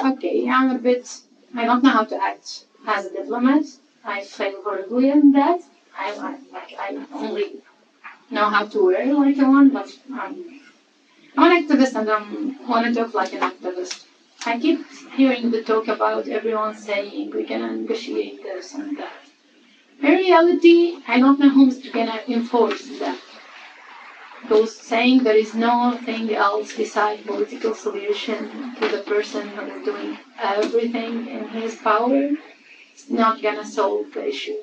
okay, I don't know how to act as a diplomat. I fail horribly in that. I only know how to wear like one, but I'm an activist and I want to talk like an activist. I keep hearing the talk about everyone saying we can negotiate this and that. In reality, I don't know who's gonna enforce that. Those saying there is nothing else besides political solution to the person who is doing everything in his power, it's not gonna solve the issue.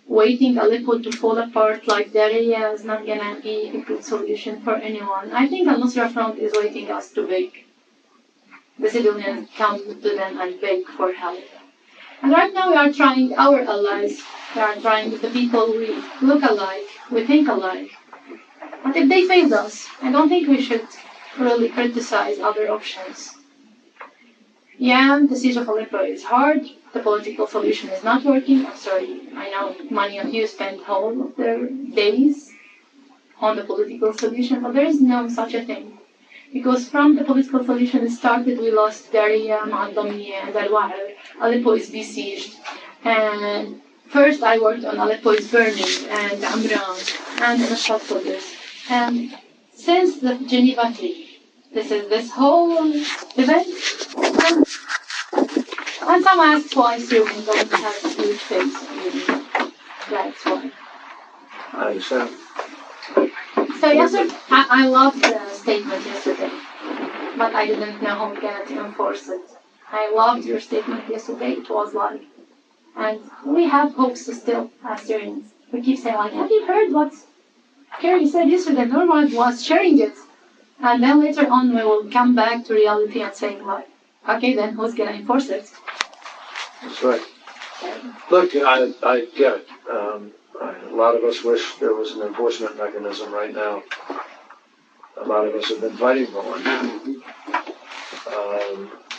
Waiting Aleppo to fall apart like Daria is not gonna be a good solution for anyone. I think Al-Nusra Front is waiting us to beg. The civilians come to them and beg for help. And right now we are trying our allies. We are trying the people we look alike, we think alike. But if they failed us, I don't think we should really criticize other options. Yeah, the siege of Aleppo is hard. The political solution is not working. I'm sorry, I know many of you spend whole of their days on the political solution, but there is no such a thing. Because from the political solution started, we lost Daria, Ma'adamiya, and Al-Wa'ir. Aleppo is besieged. And first I worked on Aleppo is burning, and Amran, and Nashad for this. And since the Geneva Treaty, this whole event, and some asked why Syrians don't have a huge face. That's why. I understand. So yesterday, I loved the statement yesterday, but I didn't know how to enforce it. I loved your statement yesterday. It was like, and we have hopes still as Syrians. We keep saying like, have you heard what Kerry said yesterday? Norman was sharing it. And then later on we will come back to reality and saying like, okay, then who's going to enforce it? That's right. Look, I get it. A lot of us wish there was an enforcement mechanism right now. A lot of us have been fighting for one.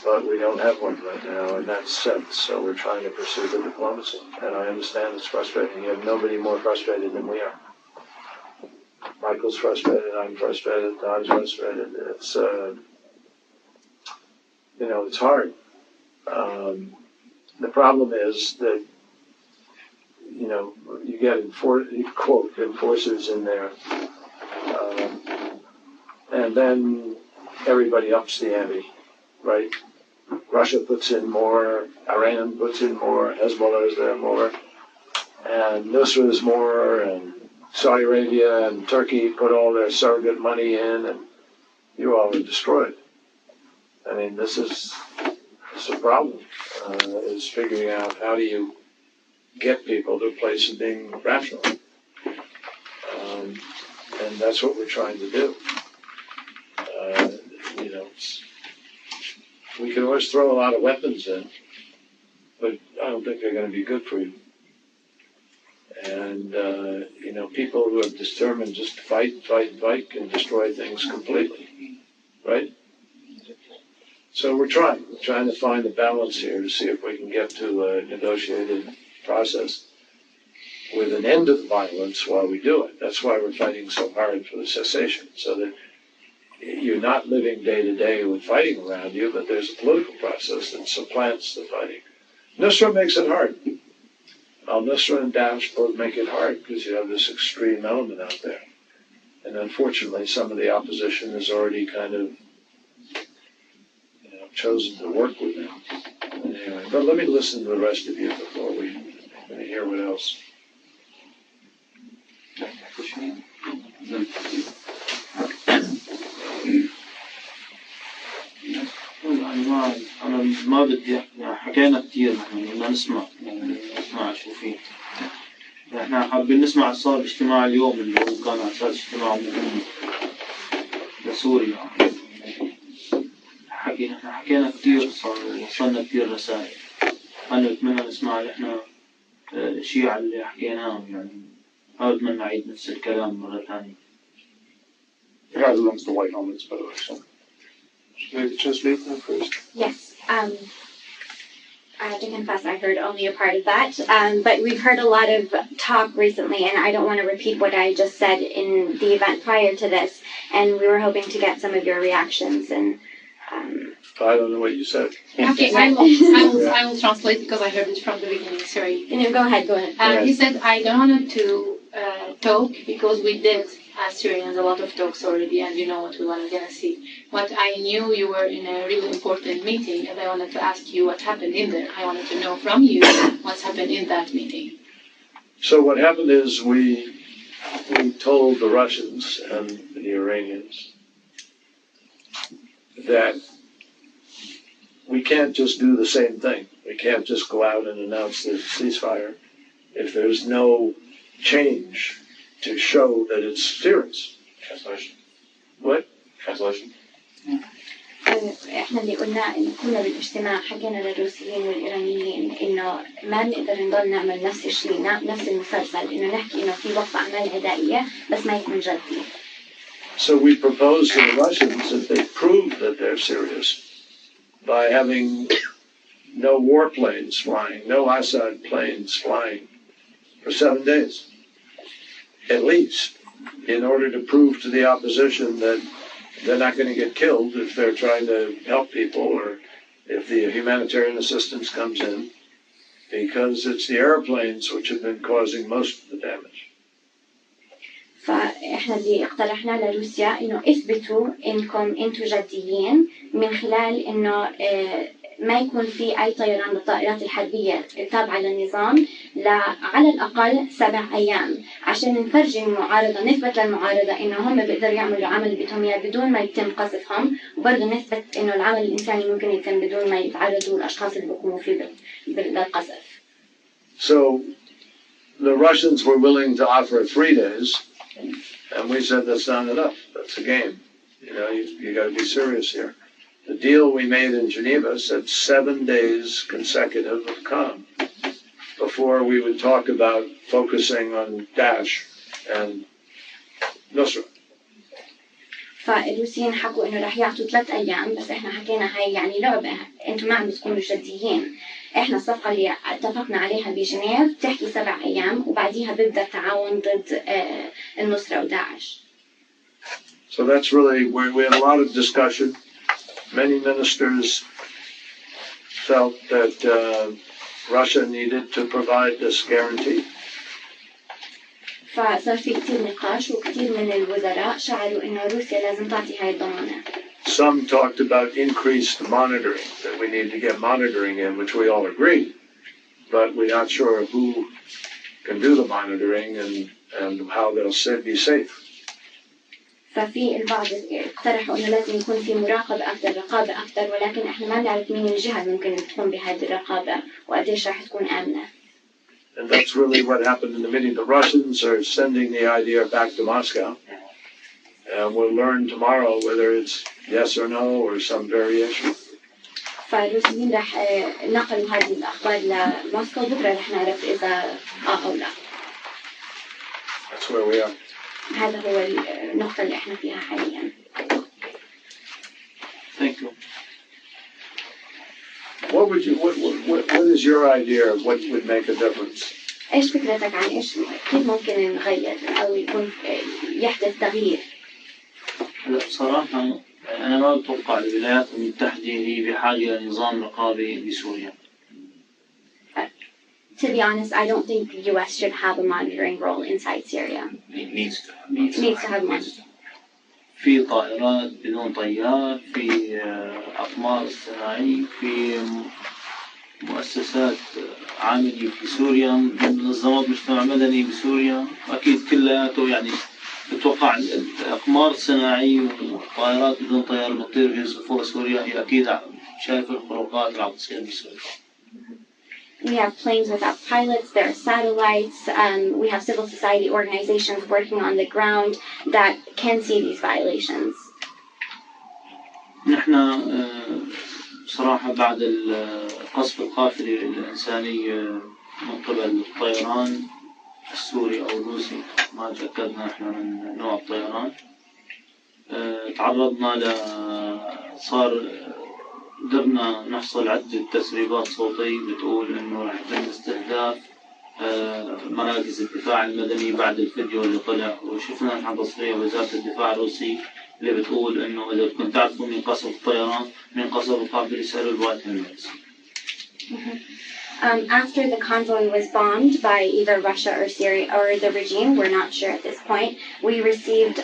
But we don't have one right now, and that's said. So we're trying to pursue the diplomacy. And I understand it's frustrating. You have nobody more frustrated than we are. Michael's frustrated, I'm frustrated, Todd's frustrated. It's, it's hard. The problem is that, you get quote enforcers in there, and then everybody ups the ante, right? Russia puts in more, Iran puts in more, Hezbollah is there more, and Nusra is more, and Saudi Arabia and Turkey put all their surrogate money in, and you all are destroyed. I mean, this is a problem, is figuring out how do you get people to a place of being rational. And that's what we're trying to do. We can always throw a lot of weapons in, but I don't think they're going to be good for you. And, people who are determined just to fight can destroy things completely, right? So we're trying to find a balance here to see if we can get to a negotiated process with an end to the violence while we do it. That's why we're fighting so hard for the cessation, so that you're not living day to day with fighting around you, but there's a political process that supplants the fighting. Nusra makes it hard. Al-Nusra and Daesh both make it hard because you have this extreme element out there. And unfortunately, some of the opposition has already kind of chosen to work with them. Anyway, but let me listen to the rest of you before we hear what else. أنا ما بدي حكينا كتير نحن بدنا نسمع شو فيه. إحنا حابين نسمع صار باجتماع اليوم اللي هو كان على أساس اجتماع مهم لسوريا. حكينا كتير صار وصلنا كتير رسائل. أنا بتمنى نسمع إحنا شيء على اللي حكيناه يعني. ما بتمنى أعيد نفس الكلام مرة ثانية. Regardless the white helmets, by the way. So, should I translate that first? Yes. I have to confess I heard only a part of that, but we've heard a lot of talk recently, and I don't want to repeat what I just said in the event prior to this, and we were hoping to get some of your reactions and I don't know what you said. Okay, I will translate because I heard it from the beginning. Sorry. Go ahead. He said, I don't want to talk because we did, as Syrians, a lot of talks already, and you know what we were going to see. But I knew you were in a really important meeting, and I wanted to ask you what happened in there. I wanted to know from you what's happened in that meeting. So what happened is we told the Russians and the Iranians that we can't just do the same thing. We can't just go out and announce the ceasefire if there's no change to show that it's serious. Translation. What? Translation. احنا اللي قلنا انه كنا بالاجتماع حكينا للروسيين والايرانيين انه ما بنقدر نضل نعمل نفس الشيء نفس المسلسل انه نحكي انه في وقف اعمال عدائيه بس ما يكون جدي. So we proposed to the Russians that they prove that they're serious by having no warplanes flying, no Assad planes flying for 7 days, at least, in order to prove to the opposition that they're not going to get killed if they're trying to help people or if the humanitarian assistance comes in, because it's the airplanes which have been causing most of the damage. فاحنا اللي اقترحنا لروسيا انه اثبتوا انكم انتم جديين من خلال انه ما يكون في اي طيران بالطائرات الحربيه التابعه للنظام على الاقل 7 ايام عشان نفرجي المعارضه نثبت للمعارضه انه هم بيقدروا يعملوا عمل اللي بدهم اياه بدون ما يتم قصفهم وبرضه نثبت انه العمل الانساني ممكن يتم بدون ما يتعرضوا الاشخاص اللي بيقوموا فيه للقصف. So the Russians were willing to offer 3 days, and we said that's not enough. That's a game. You got to be serious here. The deal we made in Geneva said 7 days consecutive of calm before we would talk about focusing on Daesh and Nusra. فالروسيين حكوا انه رح يعطوا 3 ايام بس احنا حكينا هاي يعني لعبه انتم ما عم بتكونوا جديين. احنا الصفقه اللي اتفقنا عليها بجنيف بتحكي 7 ايام وبعديها بيبدا التعاون ضد النصره وداعش. So that's really where we had a lot of discussion. Many ministers felt that Russia needed to provide this guarantee. فصار في كتير نقاش وكتير من الوزراء شعروا إنه روسيا لازم تعطي هاي الضمانات. Some talked about increased monitoring, that we need to get monitoring in, which we all agree, but we're not sure who can do the monitoring and how they'll be safe. ففي البعض اقترحوا إنه لازم يكون في مراقبة أكثر رقابة أكثر ولكن إحنا ما نعرف مين الجهة اللي ممكن تقوم بهذه الرقابة وقديش راح تكون آمنة. And that's really what happened in the meeting. The Russians are sending the idea back to Moscow. And we'll learn tomorrow whether it's yes or no or some variation. فالروسيين راح نقلوا هذه الأخبار لموسكو بكرة راح نعرف إذا أو لا. That's where we are. هذا هو النقطة اللي إحنا فيها حاليا. Thank you. What is your idea of what would make a difference? إيش فكرتك عن إيش كيف ممكن نغير أو يكون يحدث تغيير؟ هلا بصراحة أنا ما أتوقع الولايات المتحدة هي بحاجة لنظام رقابي بسوريا. To be honest, I don't think the U.S. should have a monitoring role inside Syria. It needs to. Needs to have one. في طائرات بدون طيار، في أقمار صناعية، في مؤسسات عاملة في سوريا، منظمات مجتمع مدني بسوريا، أكيد كلياته يعني أتوقع الأقمار الصناعية والطائرات بدون طيار بتطير في صفوف سوريا هي أكيد شايفة الخروقات اللي عم تصير بسوريا. We have planes without pilots, there are satellites, we have civil society organizations working on the ground that can see these violations. نحن صراحة بعد قصف القافلة الإنسانية من قبل الطيران السوري أو الروسي ما تأكدنا نحن من نوع الطيران تعرضنا صار قدرنا نحصل عدة تسريبات صوتية بتقول إنه رح يتم استهداف مراكز الدفاع المدني بعد الفيديو اللي طلع وشفنا نحن تصريح وزارة الدفاع الروسي اللي بتقول إنه إذا بدكم تعرفوا مين قصف الطيران مين قصف القافلة يسألوا الوايت هيلمتس. After the convoy was bombed by either Russia or Syria or the regime, we're not sure at this point, we received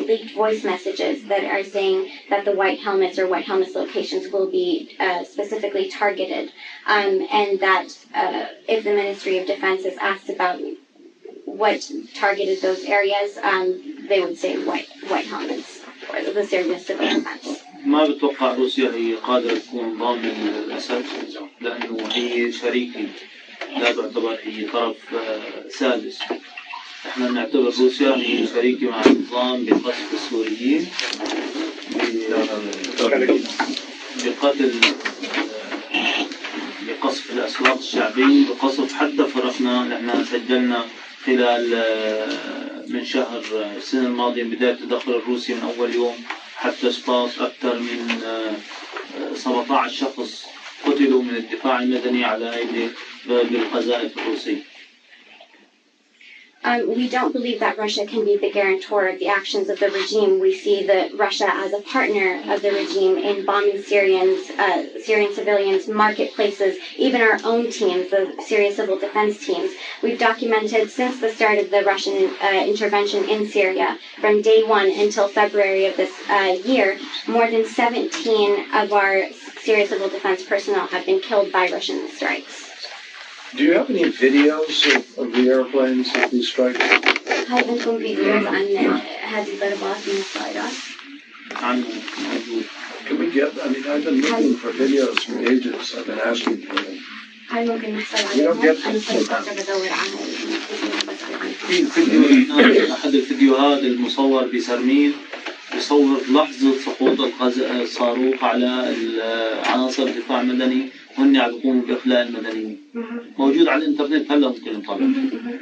leaked voice messages that are saying that the white helmets or white helmets locations will be specifically targeted, and that if the Ministry of Defense is asked about what targeted those areas, they would say white helmets or the Syrian civil defense. ما بتوقع روسيا هي قادرة تكون ضامنة للأسد لأنه هي شريكة لا تعتبر هي طرف سادس. احنا نعتبر روسيا هي شريكة مع النظام بقصف السوريين بقتل بقصف الأسواق الشعبية بقصف حتى فرقنا نحن سجلنا خلال من شهر السنة الماضية بداية التدخل الروسي من أول يوم حتى اسقاط أكثر من 17 شخص قتلوا من الدفاع المدني على أيدي بالقذائف الروسية. We don't believe that Russia can be the guarantor of the actions of the regime. We see Russia as a partner of the regime in bombing Syrian civilians, marketplaces, even our own teams, the Syrian civil defense teams. We've documented since the start of the Russian intervention in Syria, from day one until February of this year, more than 17 of our Syrian civil defense personnel have been killed by Russian strikes. Do you have any videos of the airplanes of these strikes? هل عندكم فيديوز عن هذه الضربات من الطائرات؟ Can we get, I mean, I've been looking for videos for ages. I've been asking for them. هل ممكن نحصل You don't get عليهم؟ أنا صرت them. فترة بدور عنها. في فيديو أحد الفيديوهات المصور بسرمين يصور لحظة سقوط الصاروخ على عناصر الدفاع المدني وهن عم يقوموا بإخلاء المدنيين. موجود على الإنترنت هلا ممكن نطلع.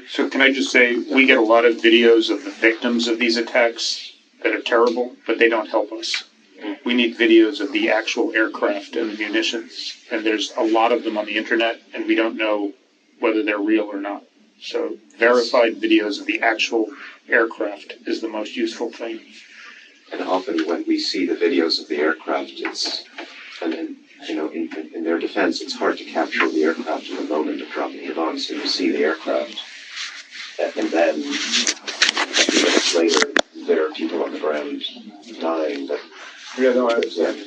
So can I just say, we get a lot of videos of the victims of these attacks that are terrible, but they don't help us. We need videos of the actual aircraft and the munitions, and there's a lot of them on the internet, and we don't know whether they're real or not. So verified videos of the actual aircraft is the most useful thing. And often when we see the videos of the aircraft, it's, and then, you know, in their defense, it's hard to capture the aircraft in the moment of dropping the bomb. So you see the aircraft, and then a few minutes later, there are people on the ground dying. But Yeah, no, I understand.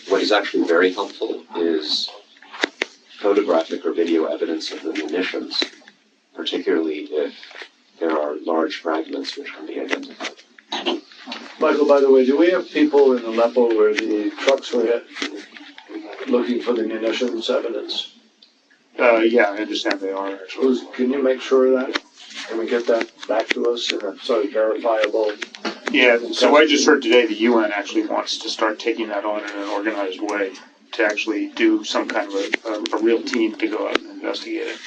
what is actually very helpful is photographic or video evidence of the munitions, particularly if there are large fragments which can be identified. Michael, by the way, do we have people in Aleppo where the trucks were hit looking for the munitions evidence? Yeah, I understand they are actually. Can you make sure of that? Can we get that back to us in a sort of verifiable? Yeah, so I just heard today the UN actually wants to start taking that on in an organized way to actually do some kind of a real team to go out and investigate it.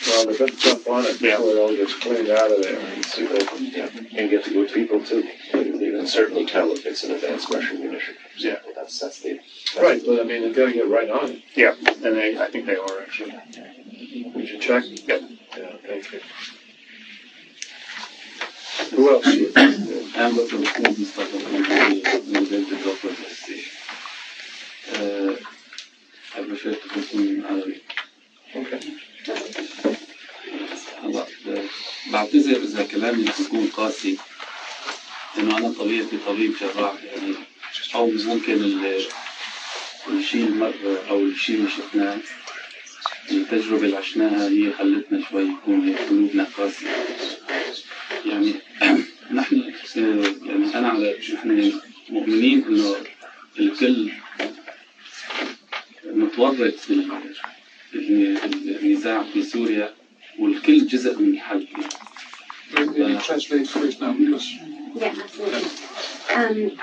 Well, they're going to jump on it before it all gets cleaned out of there and see what they can And get the good people too. You can certainly tell if it's an advanced Russian munition. Yeah. That's Right, but I mean, they've got to get right on it. Yeah, and I think they are actually. Would you check? Yep. Yeah, thank you. Who else? I'm Dr. Mahmoud Mustafa from the Doctor Station. I prefer to continue in Arabic. Okay. هلا بعتذر إذا كلامي بيكون قاسي لأنه أنا طبيعتي طبيب جراح يعني أو ممكن الشيء المر أو الشيء اللي شفناه التجربة اللي عشناها هي خلتنا شوي يكون هيك قلوبنا قاسية يعني نحن يعني أنا نحن مؤمنين إنه الكل متورط في النزاع في سوريا والكل جزء من الحل. Translate first now, Yeah, absolutely.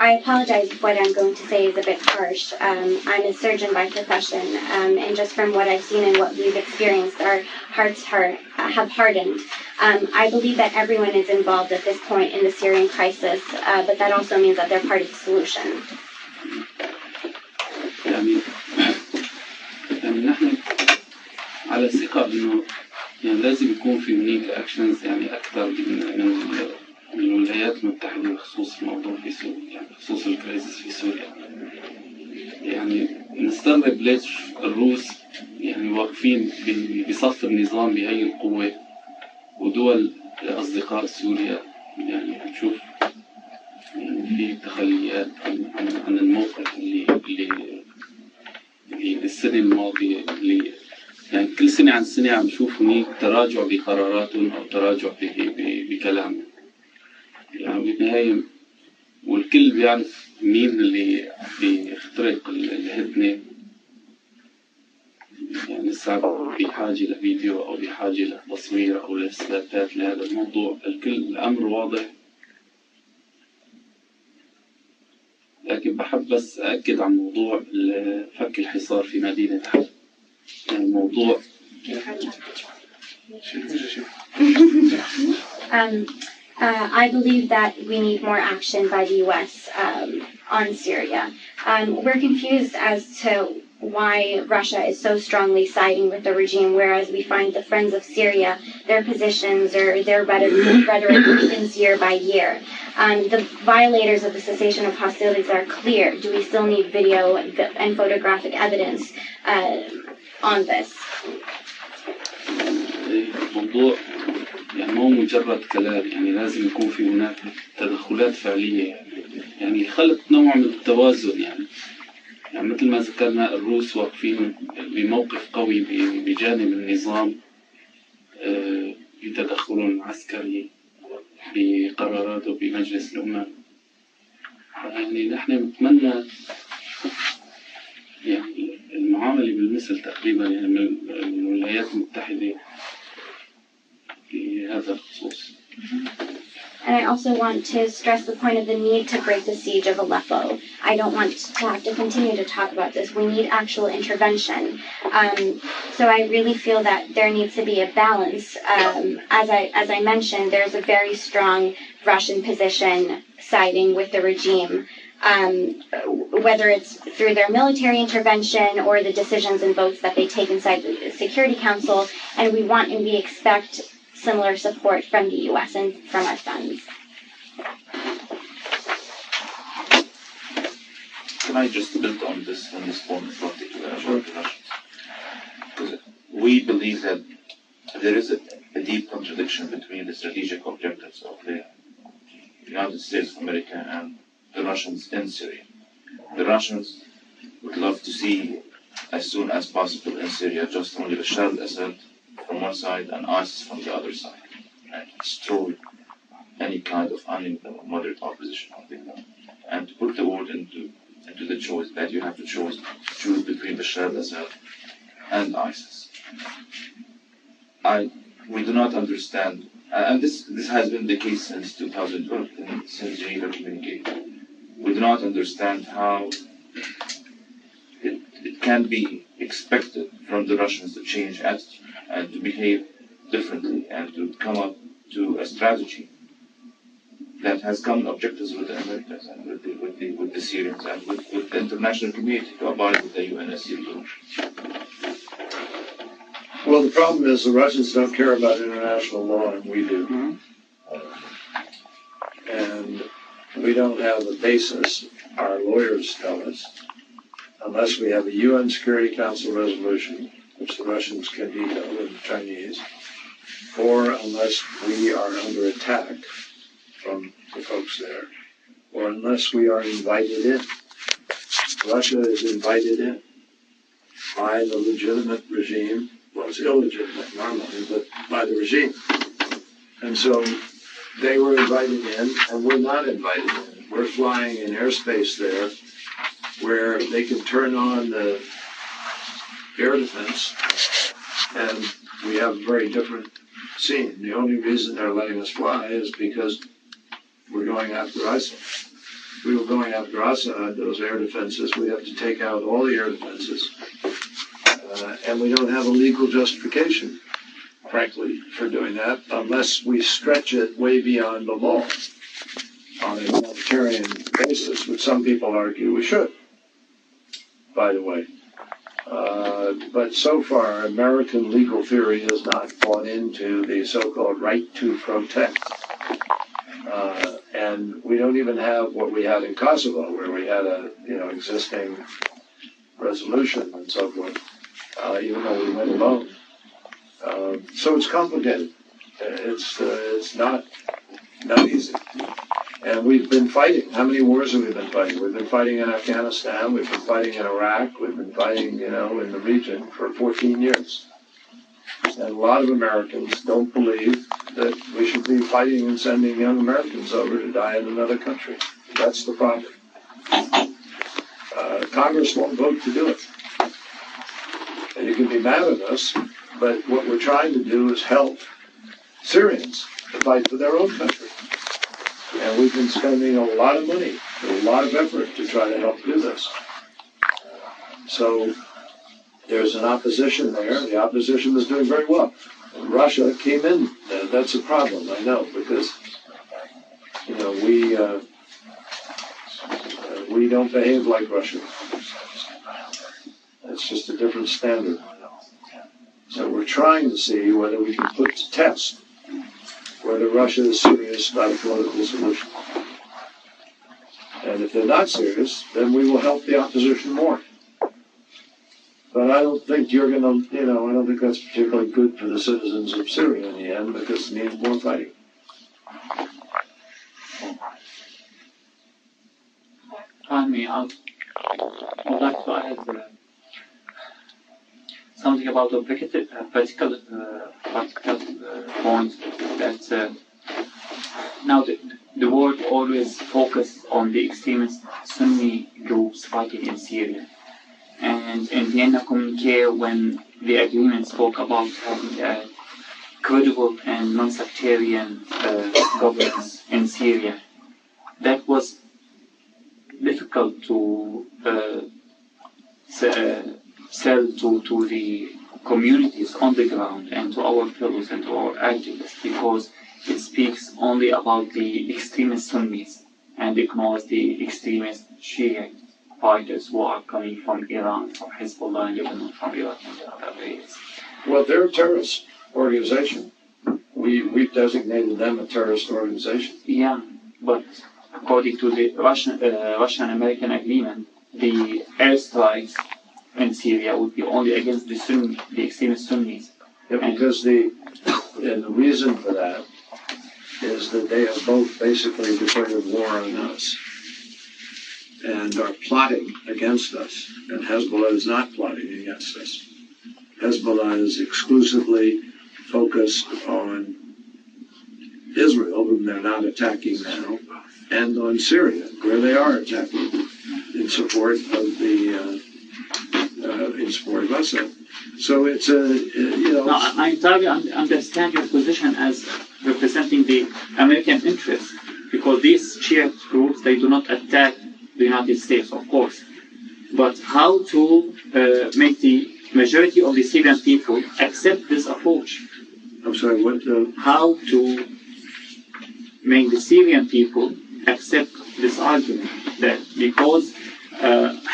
I apologize if what I'm going to say is a bit harsh. I'm a surgeon by profession, and just from what I've seen and what we've experienced, our hearts have hardened. I believe that everyone is involved at this point in the Syrian crisis, but that also means that they're part of the solution. يعني نحن على ثقة إنه يعني لازم يكون في هناك أكشنز يعني أكثر من الولايات الولايات المتحدة بخصوص الموضوع في سوريا، يعني بخصوص الكرايسيس في سوريا. يعني نستغرب ليش الروس يعني واقفين بصف النظام بهي القوة، ودول أصدقاء سوريا يعني نشوف يعني في تخليات عن الموقف اللي السنة الماضية، اللي يعني كل سنة عن سنة عم نشوف هناك تراجع بقراراتهم أو تراجع بكلامهم. يعني بالنهاية والكل بيعرف مين اللي بيخترق الهدنة، يعني لسه بحاجة لفيديو أو بحاجة لتصوير أو لإثباتات لهذا الموضوع. الأمر واضح، لكن بحب بس أأكد عن موضوع فك الحصار في مدينة حلب. يعني الموضوع I believe that we need more action by the U.S. On Syria. We're confused as to why Russia is so strongly siding with the regime, whereas we find the Friends of Syria, their positions or their rhetoric weakens year by year. The violators of the cessation of hostilities are clear. Do we still need video and photographic evidence on this? الموضوع يعني مو مجرد كلام، يعني لازم يكون في هناك تدخلات فعلية، يعني خلق نوع من التوازن. يعني مثل ما ذكرنا الروس واقفين بموقف قوي بجانب النظام بتدخل عسكري بقراراته بمجلس الأمم. يعني نحن نتمنى يعني المعاملة بالمثل تقريبا يعني من الولايات المتحدة في هذا الخصوص. And I also want to stress the point of the need to break the siege of Aleppo. I don't want to have to continue to talk about this. We need actual intervention. So I really feel that there needs to be a balance. As I mentioned, there's a very strong Russian position siding with the regime, whether it's through their military intervention or the decisions and votes that they take inside the Security Council. And we want and we expect similar support from the U.S. and from our friends. Can I just build on this point particularly about the Russians? Because we believe that there is a deep contradiction between the strategic objectives of the United States of America and the Russians in Syria. The Russians would love to see as soon as possible in Syria just only Bashar al-Assad from one side and ISIS from the other side, and destroy any kind of moderate opposition on the ground, and to put the world into the choice that you have to choose between Bashar al-Assad and ISIS. We do not understand, and this has been the case since 2012, since Geneva communication. We do not understand how it can be expected from the Russians to change attitude and to behave differently and to come up to a strategy that has common objectives with the Americans and with the Syrians and with the international community to abide with the UNSC resolution. Well, the problem is the Russians don't care about international law, and we do. And we don't have a basis, our lawyers tell us, unless we have a UN Security Council resolution, which the Russians can veto and the Chinese, or unless we are under attack from the folks there, or unless we are invited in. Russia is invited in by the legitimate regime. Well, it's illegitimate normally, but by the regime. And so they were invited in, and we're not invited in. We're flying in airspace there where they can turn on the air defense, and we have a very different scene. The only reason they're letting us fly is because we're going after ISIL. If we were going after Assad, those air defenses, we'd have to take out all the air defenses. And we don't have a legal justification, frankly, for doing that, unless we stretch it way beyond the law on a humanitarian basis, which some people argue we should, by the way. But so far, American legal theory has not bought into the so-called right to protect. And we don't even have what we had in Kosovo, where we had a existing resolution and so forth, even though we went alone. So it's complicated. It's not easy. And we've been fighting. How many wars have we been fighting? We've been fighting in Afghanistan. We've been fighting in Iraq. We've been fighting, in the region for 14 years. And a lot of Americans don't believe that we should be fighting and sending young Americans over to die in another country. That's the problem. Congress won't vote to do it. And you can be mad at us, but what we're trying to do is help Syrians to fight for their own country. And we've been spending a lot of money, a lot of effort to try to help do this. So there's an opposition there. The opposition is doing very well. And Russia came in. That's a problem, I know, because we don't behave like Russia. It's just a different standard. So we're trying to see whether we can put to test whether Russia is serious about a political solution. And if they're not serious, then we will help the opposition more. But I don't think you're going to, I don't think that's particularly good for the citizens of Syria in the end, because it means more fighting. I would like to add something about the practical point that now the world always focused on the extremist Sunni groups fighting in Syria. And in Vienna communique, when the agreement spoke about having a credible and non-sectarian governance in Syria, that was difficult to sell to the communities on the ground and to our fellows and to our activists, because it speaks only about the extremist Sunnis and ignores the extremist Shia fighters who are coming from Iran, from Hezbollah, and Lebanon, from Iraq and other areas. Well, they're a terrorist organization. We've designated them a terrorist organization. Yeah, but according to the Russian-American agreement, the airstrikes in Syria would be only against the extremist Sunnis. Yeah, because the reason for that is that they have both basically declared war on us and are plotting against us. And Hezbollah is not plotting against us. Hezbollah is exclusively focused on Israel, whom they're not attacking now, and on Syria, where they are attacking in support of Assad. So it's No, I entirely understand your position as representing the American interest, because these Shia groups, they do not attack the United States, of course. But how to make the majority of the Syrian people accept this approach? I'm sorry, what? How to make the Syrian people accept this argument that because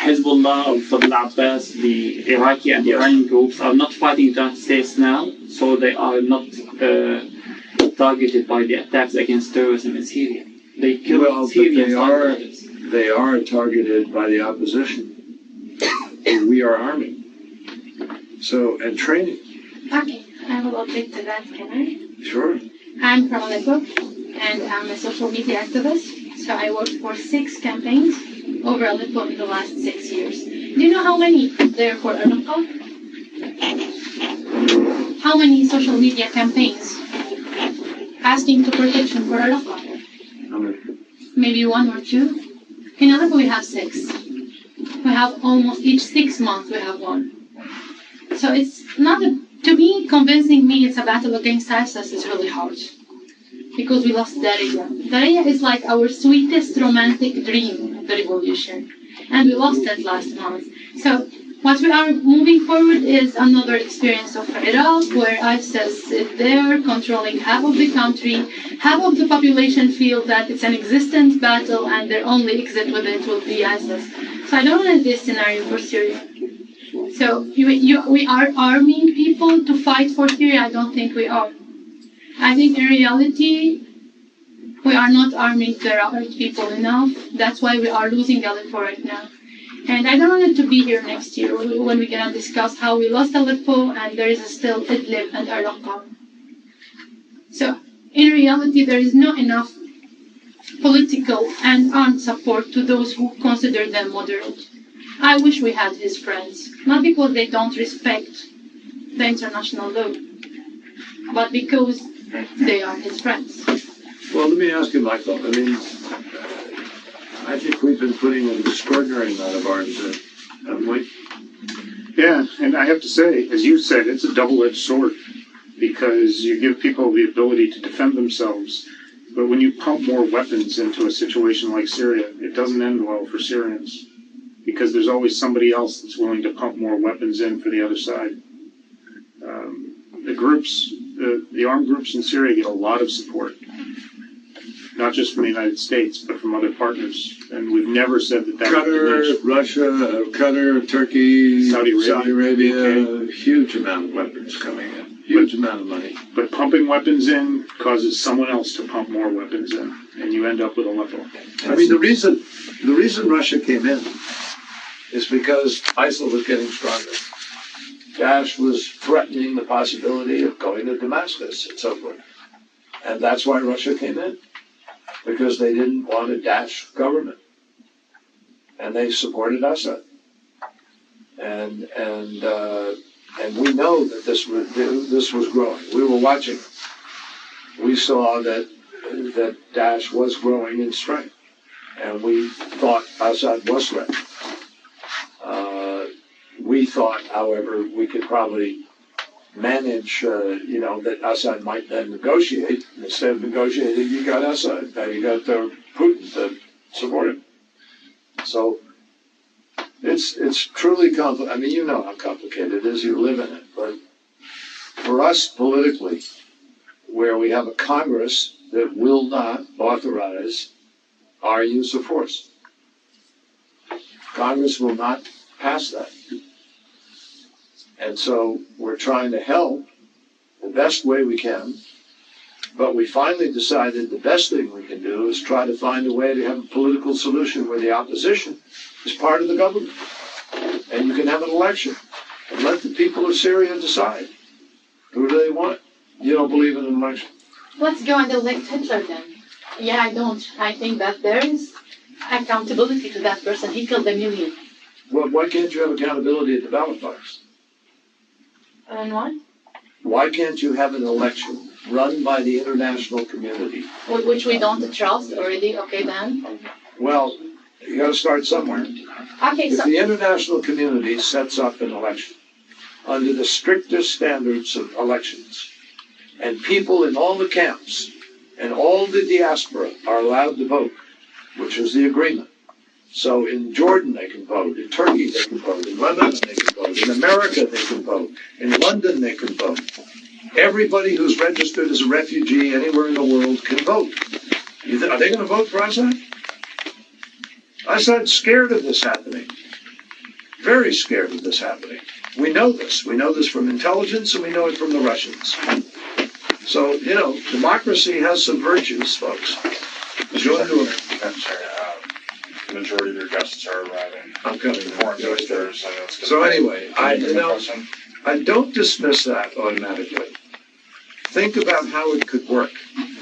Hezbollah or Fadl Abbas, the Iraqi and Iranian groups are not fighting the United States now, so they are not targeted by the attacks against terrorism in Syria. They kill Syrians. They are targeted by the opposition. And we are arming. So, and training. Okay, I will update to that, can I? Sure. I'm from Aleppo, and I'm a social media activist. So I worked for 6 campaigns over Aleppo in the last 6 years. Do you know how many there for Aleppo? How many social media campaigns asking for protection for Aleppo? Maybe 1 or 2. In Aleppo we have 6. We have almost each 6 months we have 1. So it's not, to me, convincing me it's a battle against ISIS is really hard. Because we lost Daria. Daria is like our sweetest romantic dream of the revolution. And we lost that last month. So what we are moving forward is another experience of Iraq, where ISIS is there controlling half of the country. Half of the population feel that it's an existent battle and their only exit with it will be ISIS. So I don't want this scenario for Syria. So we are arming people to fight for Syria? I don't think we are. I think in reality, We are not arming the right people enough. That's why we are losing Aleppo right now. And I don't want it to be here next year when we're going to discuss how we lost Aleppo and there is still Idlib and Raqqa. So, in reality, there is not enough political and armed support to those who consider them moderate. I wish we had his friends, not because they don't respect the international law, but because they are his friends. Well, let me ask you, Michael. I mean, I think we've been putting an extraordinary amount of arms in, haven't we? Yeah, and I have to say, as you said, it's a double-edged sword because you give people the ability to defend themselves, but when you pump more weapons into a situation like Syria, it doesn't end well for Syrians because there's always somebody else that's willing to pump more weapons in for the other side. The armed groups in Syria get a lot of support, not just from the United States, but from other partners. And we've never said that Qatar, Russia, Qatar, Turkey, Saudi Arabia, huge amount of weapons coming in, huge amount of money. But pumping weapons in causes someone else to pump more weapons in, and you end up with Aleppo. I mean, the reason Russia came in is because ISIL was getting stronger. Daesh was threatening the possibility of going to Damascus and so forth. And that's why Russia came in, because they didn't want a Daesh government. And they supported Assad. And we know that this was growing. We were watching. We saw that Daesh was growing in strength. And we thought Assad was threatened. We thought, however, we could probably manage, that Assad might then negotiate. Instead of negotiating, you got Assad. Now you got Putin to support him. So it's truly complicated. I mean, you know how complicated it is. You live in it. But for us politically, where we have a Congress that will not authorize our use of force, Congress will not pass that. And so we're trying to help the best way we can, but we finally decided the best thing we can do is try to find a way to have a political solution where the opposition is part of the government. And you can have an election and let the people of Syria decide. Who do they want? You don't believe in an election? Let's go and elect Hitler then. Yeah, I don't. I think that there is accountability to that person. He killed a million. Well, why can't you have accountability at the ballot box? And what? Why can't you have an election run by the international community? Which we don't trust already. Okay, then. Well, you got to start somewhere. Okay, If so the international community sets up an election under the strictest standards of elections, and people in all the camps and all the diaspora are allowed to vote, which was the agreement. So in Jordan they can vote, in Turkey they can vote, in Lebanon they can vote, in America they can vote, in London they can vote. Everybody who's registered as a refugee anywhere in the world can vote. Are they going to vote for Assad? Assad's scared of this happening. Very scared of this happening. We know this. We know this from intelligence and we know it from the Russians. So, democracy has some virtues, folks. The majority of your guests are arriving. I'm coming. Foreign ministers. So anyway, I don't dismiss that automatically. Think about how it could work.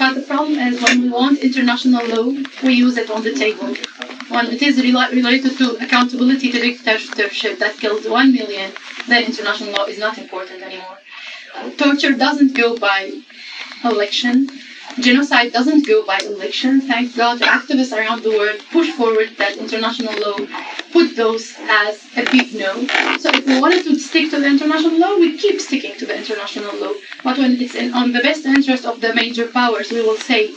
but the problem is when we want international law, we use it on the table. When it is related to accountability to dictatorship that killed 1 million, then international law is not important anymore. Torture doesn't go by election. Genocide doesn't go by election. Thank God activists around the world push forward that international law, put those as a big no. So if we wanted to stick to the international law, we keep sticking to the international law. But when it's on the best interest of the major powers, we will say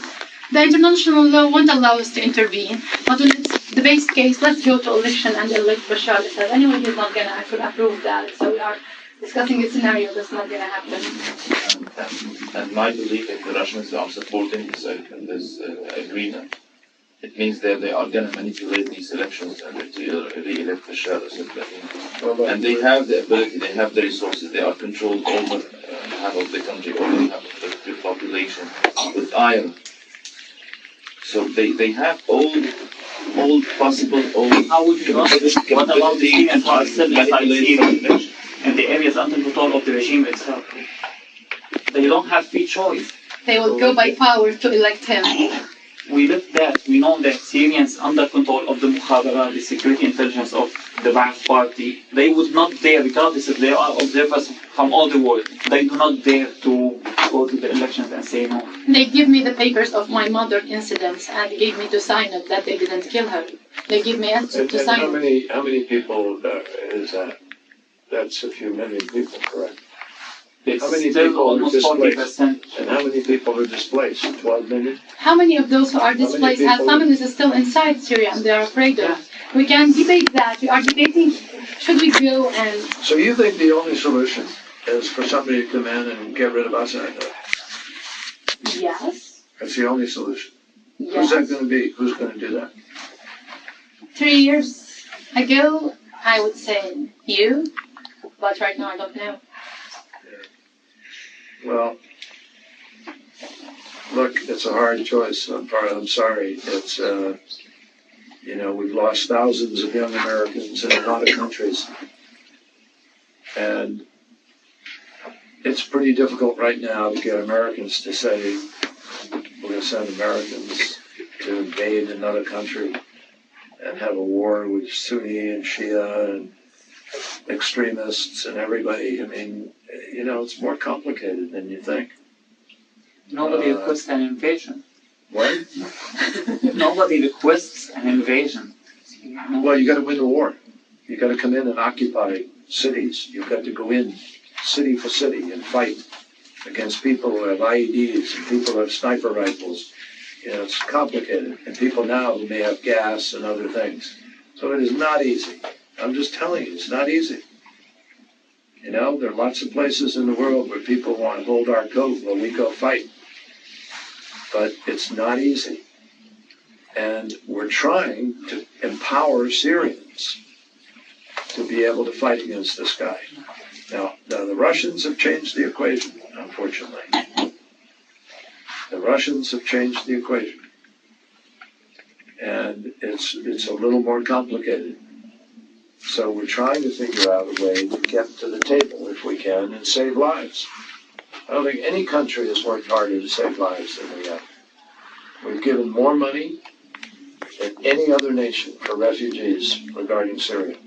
the international law won't allow us to intervene. But when it's the base case, let's go to election and elect Bashar al-Assad. Anyway, he's not going to approve that. So we are discussing a scenario that's not going to happen. And my belief is the Russians are supporting this agreement. It means that they are going to manipulate these elections and re-elect Bashar al-Assad. And they have the ability, they have the resources, they are controlled over half of the country, over half of the population with iron. So they have all possible, How would you know this? What about the Syrians who are still inside Syria and the areas under control of the regime itself? They don't have free choice. They will go by power to elect him. We live that. We know that Syrians under control of the Mukhabara, the security intelligence of the Ba'ath party, they would not dare, regardless if they are observers from all the world, they do not dare to go to the elections and say no. They give me the papers of my mother incidents and gave me to sign it that they didn't kill her. They give me answer to sign it. How many people is that? That's a few million people, correct? It's How many still people are almost displaced? 40%. And how many people are displaced? 12 million? How many of those who are displaced have families still inside Syria and they are afraid of? We can debate that. We are debating, should we go and... So you think the only solution is for somebody to come in and get rid of Assad? Yes. That's the only solution. Yes. Who's that going to be? Who's going to do that? 3 years ago, I would say you, but right now I don't know. Well, look, it's a hard choice. I'm sorry. It's, we've lost thousands of young Americans in a lot of countries. And it's pretty difficult right now to get Americans to say, we're going to send Americans to invade another country and have a war with Sunni and Shia and extremists and everybody. I mean, it's more complicated than you think. Nobody requests an invasion. What? Nobody requests an invasion. Well, you got to win the war. You got to come in and occupy cities. You've got to go in city for city and fight against people who have IEDs and people who have sniper rifles. It's complicated. And people now who may have gas and other things. So it is not easy. I'm just telling you, it's not easy. There are lots of places in the world where people want to hold our coat while we go fight. But it's not easy. And we're trying to empower Syrians to be able to fight against this guy. Now the Russians have changed the equation, unfortunately. The Russians have changed the equation. And it's a little more complicated. So we're trying to figure out a way to get to the table, if we can, and save lives. I don't think any country has worked harder to save lives than we have. We've given more money than any other nation for refugees regarding Syria.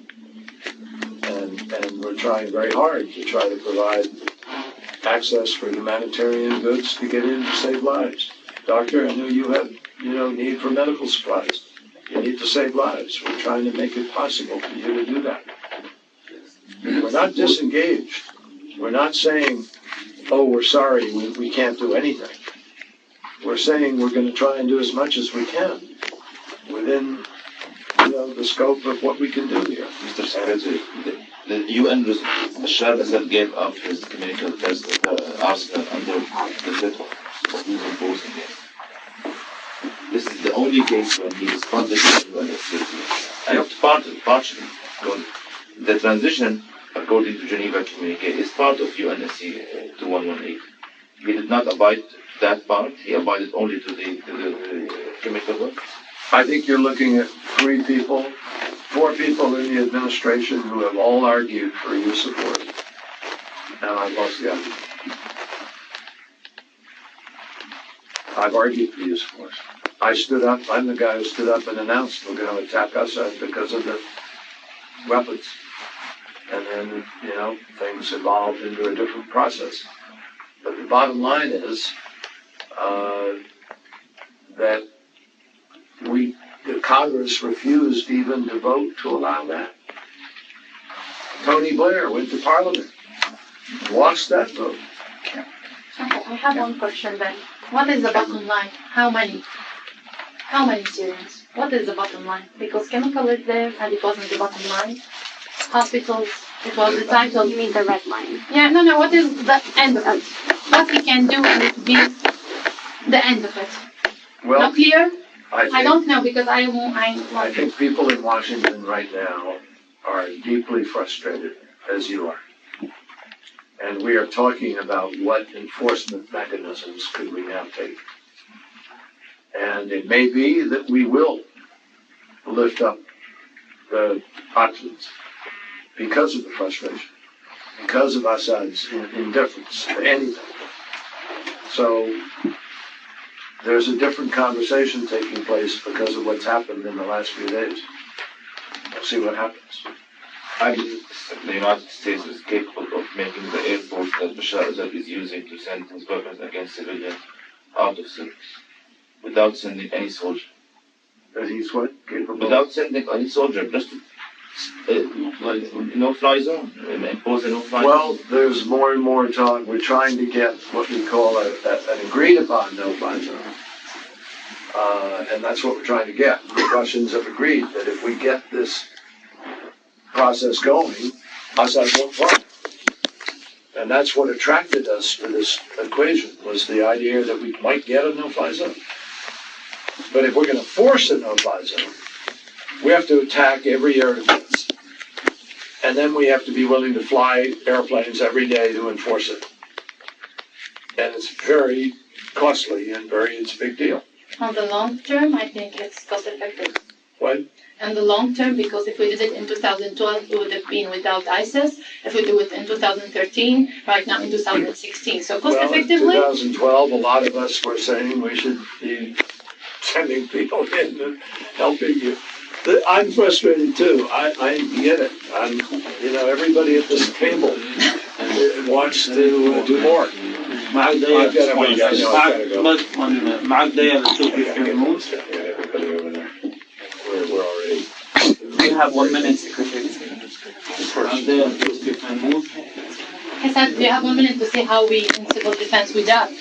And we're trying very hard to try to provide access for humanitarian goods to get in to save lives. Doctor, I know you have, need for medical supplies. You need to save lives. We're trying to make it possible for you to do that. We're not disengaged. We're not saying, oh, we're sorry, we can't do anything. We're saying we're going to try and do as much as we can within, the scope of what we can do here. Mr. Secretary, the UN, Bashar al-Assad gave up his chemical arsenal under the threat of being imposed again. This is the only case when he responded to UN security. I have partially, because the transition, according to Geneva Communique, is part of UNSC 2118. He did not abide that part. He abided only to the chemical one. I think you're looking at 4 people in the administration who have all argued for use of force. And I've lost the argument. I've argued for use of force. I stood up, I'm the guy who stood up and announced we're going to attack Assad because of the weapons. And then, things evolved into a different process. But the bottom line is that the Congress refused even to vote to allow that. Tony Blair went to Parliament, lost that vote. Okay, I have one question then. What is the bottom line? How many Syrians? What is the bottom line? Because chemical is there and it wasn't the bottom line. Hospitals, it was the title. You mean the red line? Yeah, no, what is the end of it? What we can do and it be the end of it? Well, Not clear? I don't know because I think people in Washington right now are deeply frustrated, as you are. And we are talking about what enforcement mechanisms could we now take. And it may be that we will lift up the options because of the frustration, because of Assad's indifference to anything. So there's a different conversation taking place because of what's happened in the last few days. We'll see what happens. I believe the United States is capable of making the air force that Bashar al-Assad is using to send his weapons against civilians out of service without sending any soldier. That he's what? Capable? Without sending any soldier, just no-fly zone, impose a no-fly zone. Well, there's more and more talk. We're trying to get what we call an agreed-upon no-fly zone. And that's what we're trying to get. The Russians have agreed that if we get this process going, Assad won't fly. And that's what attracted us to this equation, was the idea that we might get a no-fly zone. But if we're going to force a no-fly zone, we have to attack every air defense. And then we have to be willing to fly airplanes every day to enforce it. And it's very costly and it's a big deal. On the long term, I think it's cost effective. What? In the long term, because if we did it in 2012, it would have been without ISIS. If we do it in 2013, right now in 2016. So cost effectively. In 2012, a lot of us were saying we should be sending people in and helping you. I'm frustrated too. I get it. Everybody at this table wants to do more. معك دقيقة معك دقيقة لتشوف كيف يموت. We're already. We have 1 minute, Secretary. معك دقيقة لتشوف كيف يموت. I said we have 1 minute to see how we in civil defense we adapt.